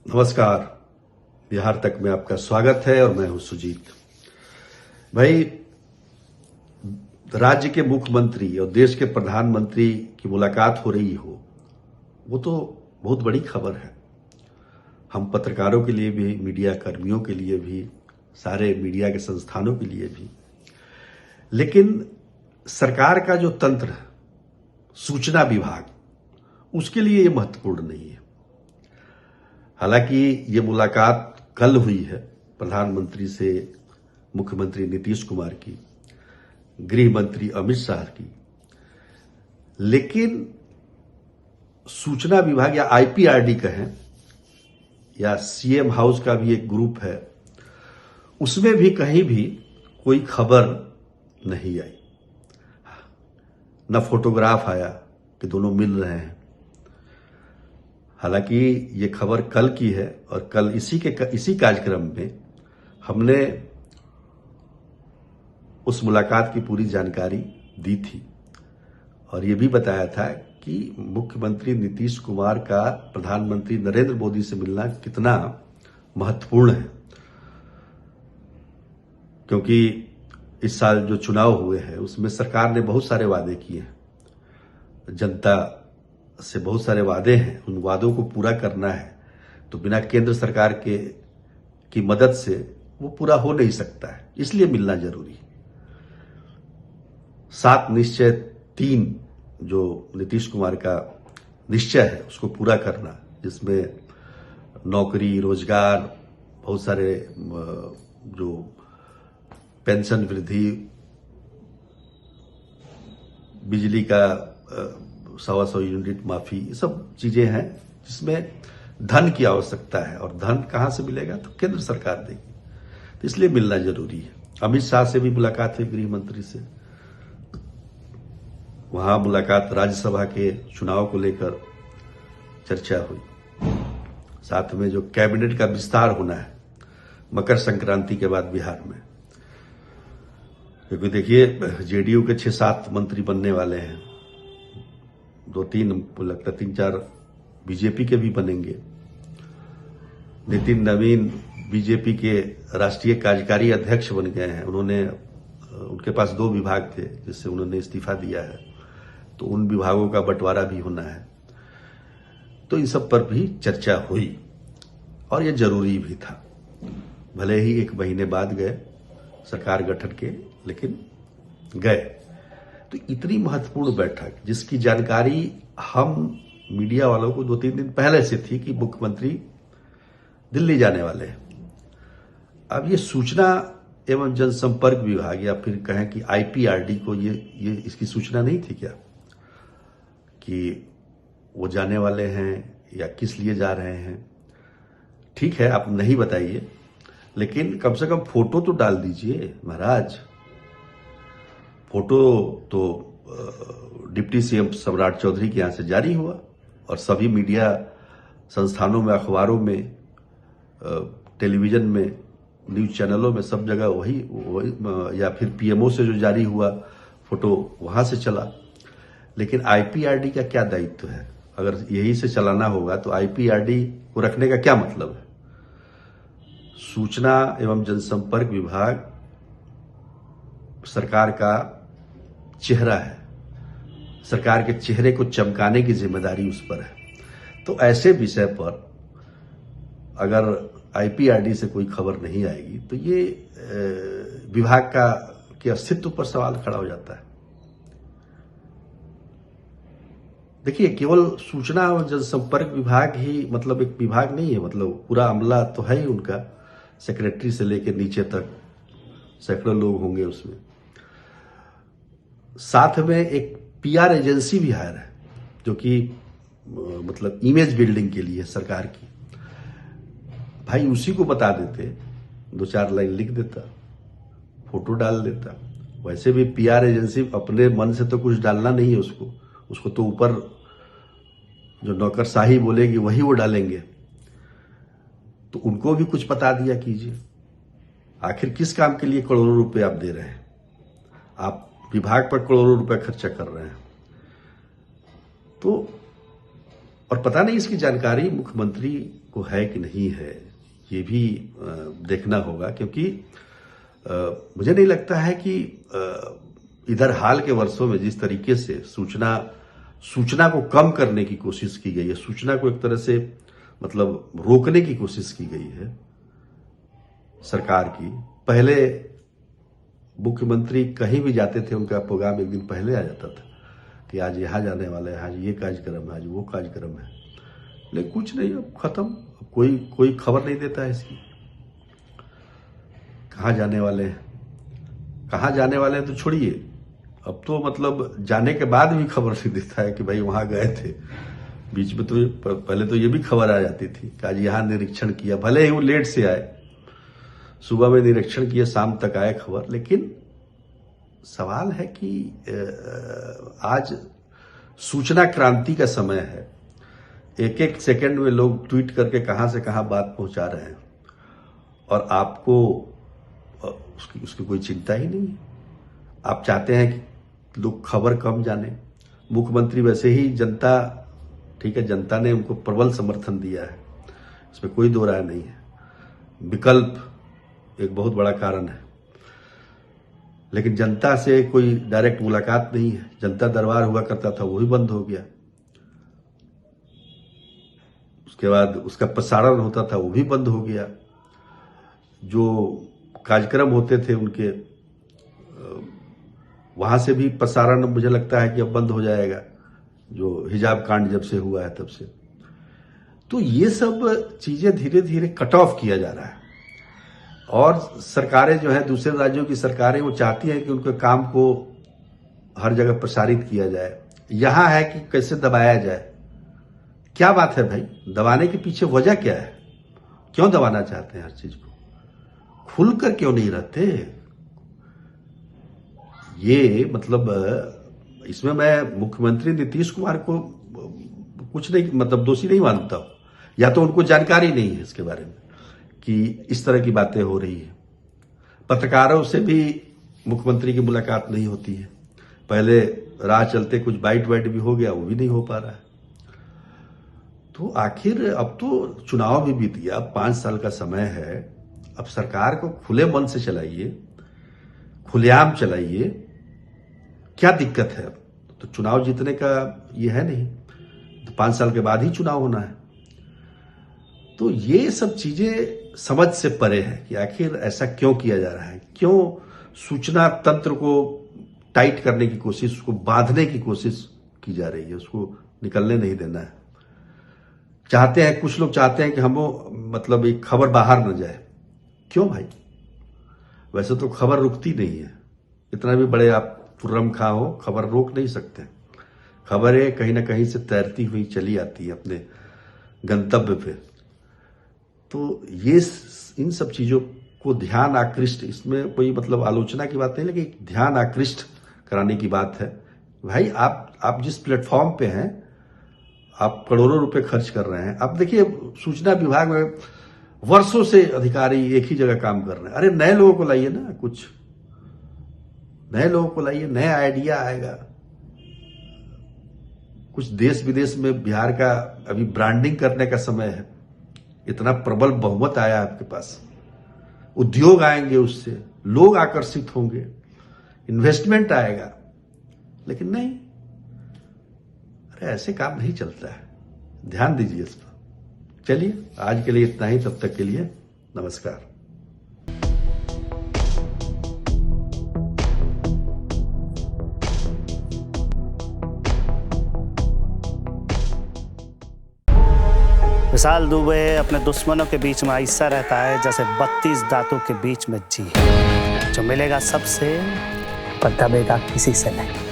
नमस्कार। बिहार तक में आपका स्वागत है और मैं हूं सुजीत। भाई, राज्य के मुख्यमंत्री और देश के प्रधानमंत्री की मुलाकात हो रही हो, वो तो बहुत बड़ी खबर है। हम पत्रकारों के लिए भी, मीडिया कर्मियों के लिए भी, सारे मीडिया के संस्थानों के लिए भी। लेकिन सरकार का जो तंत्र है, सूचना विभाग, उसके लिए ये महत्वपूर्ण नहीं है। हालांकि ये मुलाकात कल हुई है प्रधानमंत्री से मुख्यमंत्री नीतीश कुमार की, गृह मंत्री अमित शाह की, लेकिन सूचना विभाग या आईपीआरडी कहें या सीएम हाउस का भी एक ग्रुप है, उसमें भी कहीं भी कोई खबर नहीं आई। न फोटोग्राफ आया कि दोनों मिल रहे हैं। हालांकि ये खबर कल की है और कल इसी कार्यक्रम में हमने उस मुलाकात की पूरी जानकारी दी थी और ये भी बताया था कि मुख्यमंत्री नीतीश कुमार का प्रधानमंत्री नरेंद्र मोदी से मिलना कितना महत्वपूर्ण है, क्योंकि इस साल जो चुनाव हुए हैं उसमें सरकार ने बहुत सारे वादे किए हैं, जनता से बहुत सारे वादे हैं, उन वादों को पूरा करना है। तो बिना केंद्र सरकार की मदद से वो पूरा हो नहीं सकता है, इसलिए मिलना जरूरी है। 7 निश्चय 3 जो नीतीश कुमार का निश्चय है उसको पूरा करना, जिसमें नौकरी, रोजगार, बहुत सारे जो पेंशन वृद्धि, बिजली का 100 यूनिट माफी, ये सब चीजें हैं जिसमें धन की आवश्यकता है और धन कहां से मिलेगा तो केंद्र सरकार देगी, तो इसलिए मिलना जरूरी है। अमित शाह से भी मुलाकात हुई, गृह मंत्री से। वहां मुलाकात राज्यसभा के चुनाव को लेकर चर्चा हुई, साथ में जो कैबिनेट का विस्तार होना है मकर संक्रांति के बाद बिहार में, क्योंकि देखिए जेडीयू के 6-7 मंत्री बनने वाले हैं, 2-3 लगता 3-4 बीजेपी के भी बनेंगे। नितिन नवीन बीजेपी के राष्ट्रीय कार्यकारी अध्यक्ष बन गए हैं। उनके पास 2 विभाग थे जिससे उन्होंने इस्तीफा दिया है, तो उन विभागों का बंटवारा भी होना है। तो इन सब पर भी चर्चा हुई और ये जरूरी भी था। भले ही 1 महीने बाद गए सरकार गठन के, लेकिन गए। तो इतनी महत्वपूर्ण बैठक जिसकी जानकारी हम मीडिया वालों को 2-3 दिन पहले से थी कि मुख्यमंत्री दिल्ली जाने वाले हैं। अब ये सूचना एवं जनसंपर्क विभाग या फिर कहें कि आईपीआरडी को ये इसकी सूचना नहीं थी क्या कि वो जाने वाले हैं या किस लिए जा रहे हैं? ठीक है, आप नहीं बताइए, लेकिन कम से कम फोटो तो डाल दीजिए महाराज। फोटो तो डिप्टी सीएम सम्राट चौधरी के यहां से जारी हुआ और सभी मीडिया संस्थानों में, अखबारों में, टेलीविजन में, न्यूज चैनलों में, सब जगह वही या फिर पीएमओ से जो जारी हुआ फोटो वहां से चला। लेकिन आईपीआरडी का क्या दायित्व है? अगर यही से चलाना होगा तो आईपीआरडी को रखने का क्या मतलब है? सूचना एवं जनसंपर्क विभाग सरकार का चेहरा है, सरकार के चेहरे को चमकाने की जिम्मेदारी उस पर है। तो ऐसे विषय पर अगर आईपीआरडी से कोई खबर नहीं आएगी तो ये विभाग के अस्तित्व पर सवाल खड़ा हो जाता है। देखिए, केवल सूचना और जनसंपर्क विभाग ही मतलब एक विभाग नहीं है, मतलब पूरा अमला तो है ही उनका, सेक्रेटरी से लेकर नीचे तक सैकड़ों लोग होंगे उसमें। साथ में एक पीआर एजेंसी भी हायर है जो कि मतलब इमेज बिल्डिंग के लिए सरकार की। भाई उसी को बता देते, 2-4 लाइन लिख देता, फोटो डाल देता। वैसे भी पीआर एजेंसी अपने मन से तो कुछ डालना नहीं है उसको तो ऊपर जो नौकरशाही बोलेगी वही वो डालेंगे। तो उनको भी कुछ बता दिया कीजिए। आखिर किस काम के लिए करोड़ों रुपए आप दे रहे हैं? आप विभाग पर करोड़ों रुपए खर्चा कर रहे हैं। तो और पता नहीं इसकी जानकारी मुख्यमंत्री को है कि नहीं है, ये भी देखना होगा, क्योंकि मुझे नहीं लगता है कि इधर हाल के वर्षों में जिस तरीके से सूचना को कम करने की कोशिश की गई है, सूचना को एक तरह से मतलब रोकने की कोशिश की गई है सरकार की। पहले मुख्यमंत्री कहीं भी जाते थे, उनका प्रोग्राम एक दिन पहले आ जाता था कि आज यहाँ जाने वाले हैं, आज ये कार्यक्रम है, आज वो कार्यक्रम है, लेकिन कुछ नहीं, अब खत्म। कोई खबर नहीं देता है इसकी, कहाँ जाने वाले हैं तो छोड़िए, अब तो मतलब जाने के बाद भी खबर नहीं देता है कि भाई वहां गए थे। बीच में तो पहले तो ये भी खबर आ जाती थी कि आज यहाँ निरीक्षण किया, भले ही वो लेट से आए, सुबह में निरीक्षण किया, शाम तक आए खबर। लेकिन सवाल है कि आज सूचना क्रांति का समय है, एक एक सेकंड में लोग ट्वीट करके कहां से कहां बात पहुंचा रहे हैं, और आपको उसकी कोई चिंता ही नहीं है। आप चाहते हैं कि लोग खबर कम जाने। मुख्यमंत्री वैसे ही जनता, ठीक है, जनता ने उनको प्रबल समर्थन दिया है, इसमें कोई दो राय नहीं है। विकल्प एक बहुत बड़ा कारण है, लेकिन जनता से कोई डायरेक्ट मुलाकात नहीं है। जनता दरबार हुआ करता था, वो भी बंद हो गया। उसके बाद उसका प्रसारण होता था, वो भी बंद हो गया। जो कार्यक्रम होते थे उनके, वहां से भी प्रसारण मुझे लगता है कि अब बंद हो जाएगा, जो हिजाब कांड जब से हुआ है तब से। तो ये सब चीजें धीरे धीरे कट ऑफ किया जा रहा है, और सरकारें जो है, दूसरे राज्यों की सरकारें, वो चाहती हैं कि उनके काम को हर जगह प्रसारित किया जाए। यहां है कि कैसे दबाया जाए। क्या बात है भाई, दबाने के पीछे वजह क्या है? क्यों दबाना चाहते हैं हर चीज को? खुलकर क्यों नहीं रहते? ये मतलब इसमें मैं मुख्यमंत्री नीतीश कुमार को कुछ नहीं, मतलब दोषी नहीं मानता हूं, या तो उनको जानकारी नहीं है इसके बारे में कि इस तरह की बातें हो रही है। पत्रकारों से भी मुख्यमंत्री की मुलाकात नहीं होती है। पहले राह चलते कुछ बाइट वाइट भी हो गया, वो भी नहीं हो पा रहा है। तो आखिर अब तो चुनाव भी बीत गया, अब 5 साल का समय है। अब सरकार को खुले मन से चलाइए, खुलेआम चलाइए। क्या दिक्कत है? अब तो चुनाव जीतने का ये है नहीं, तो 5 साल के बाद ही चुनाव होना है। तो ये सब चीजें समझ से परे है कि आखिर ऐसा क्यों किया जा रहा है, क्यों सूचना तंत्र को टाइट करने की कोशिश, उसको बांधने की कोशिश की जा रही है, उसको निकलने नहीं देना है। चाहते हैं, कुछ लोग चाहते हैं कि हम मतलब एक खबर बाहर न जाए। क्यों भाई? वैसे तो खबर रुकती नहीं है, इतना भी बड़े आप खुर्रम खा हो, खबर रोक नहीं सकते। खबरें कहीं ना कहीं से तैरती हुई चली आती है अपने गंतव्य पे। तो ये इन सब चीजों को ध्यान आकृष्ट, इसमें कोई मतलब आलोचना की बात नहीं, लेकिन ध्यान आकृष्ट कराने की बात है। भाई आप जिस प्लेटफॉर्म पे हैं, आप करोड़ों रुपए खर्च कर रहे हैं। आप देखिए, सूचना विभाग में वर्षों से अधिकारी एक ही जगह काम कर रहे हैं। अरे नए लोगों को लाइए ना, कुछ नए लोगों को लाइए, नया आइडिया आएगा। कुछ देश विदेश में बिहार का अभी ब्रांडिंग करने का समय है। इतना प्रबल बहुमत आया आपके पास, उद्योग आएंगे, उससे लोग आकर्षित होंगे, इन्वेस्टमेंट आएगा। लेकिन नहीं, अरे ऐसे काम नहीं चलता है। ध्यान दीजिए इस पर। चलिए, आज के लिए इतना ही। तब तक के लिए नमस्कार। विशाल दुबे अपने दुश्मनों के बीच में ऐसा रहता है जैसे 32 दांतों के बीच में जी। जो मिलेगा सबसे, पर दबेगा किसी से नहीं।